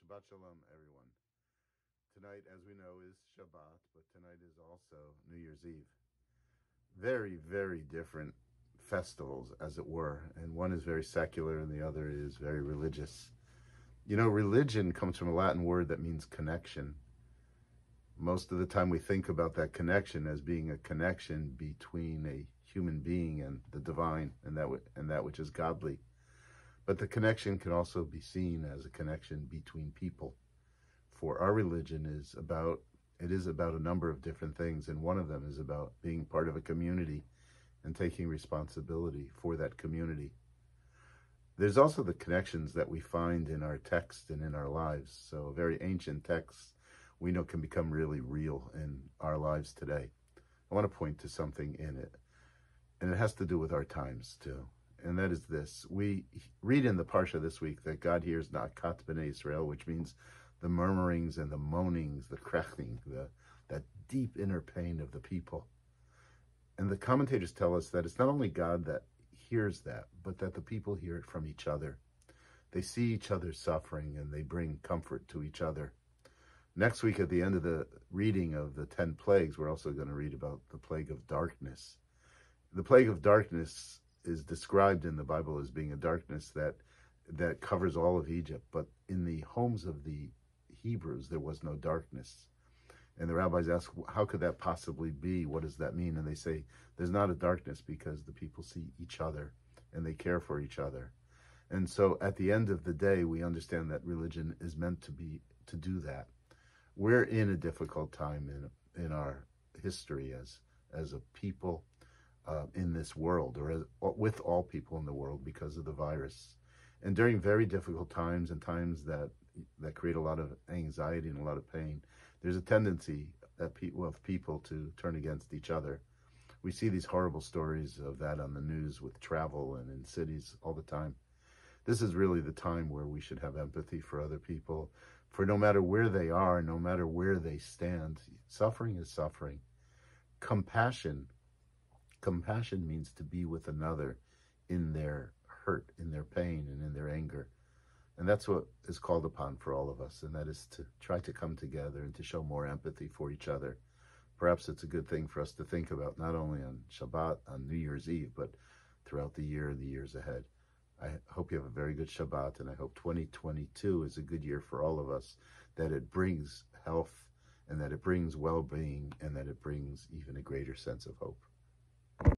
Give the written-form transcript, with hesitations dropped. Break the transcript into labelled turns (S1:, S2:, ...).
S1: Shabbat Shalom, everyone. Tonight, as we know, is Shabbat, but tonight is also New Year's Eve. Very, very different festivals, as it were, and one is very secular and the other is very religious. You know, religion comes from a Latin word that means connection. Most of the time we think about that connection as being a connection between a human being and the divine and that which is godly. But the connection can also be seen as a connection between people. For our religion is about a number of different things, and one of them is about being part of a community and taking responsibility for that community. There's also the connections that we find in our text and in our lives. So very ancient texts we know can become really real in our lives today. I want to point to something in it, and it has to do with our times too. And that is this. We read in the Parsha this week that God hears Na'akat b'nei Israel, which means the murmurings and the moanings, the kreching, that deep inner pain of the people. And the commentators tell us that it's not only God that hears that, but that the people hear it from each other. They see each other's suffering and they bring comfort to each other. Next week, at the end of the reading of the 10 plagues, we're also going to read about the plague of darkness. The plague of darkness is described in the Bible as being a darkness that covers all of Egypt. But in the homes of the Hebrews, there was no darkness. And the rabbis ask, how could that possibly be? What does that mean? And they say, there's not a darkness because the people see each other and they care for each other. And so at the end of the day, we understand that religion is meant to do that. We're in a difficult time in our history as a people in this world, or with all people in the world, because of the virus. And during very difficult times and times that create a lot of anxiety and a lot of pain, there's a tendency of people to turn against each other. We see these horrible stories of that on the news with travel and in cities all the time. This is really the time where we should have empathy for other people, for no matter where they are, no matter where they stand, suffering is suffering. Compassion means to be with another in their hurt, in their pain, and in their anger. And that's what is called upon for all of us, and that is to try to come together and to show more empathy for each other. Perhaps it's a good thing for us to think about, not only on Shabbat, on New Year's Eve, but throughout the year and the years ahead. I hope you have a very good Shabbat, and I hope 2022 is a good year for all of us, that it brings health, and that it brings well-being, and that it brings even a greater sense of hope.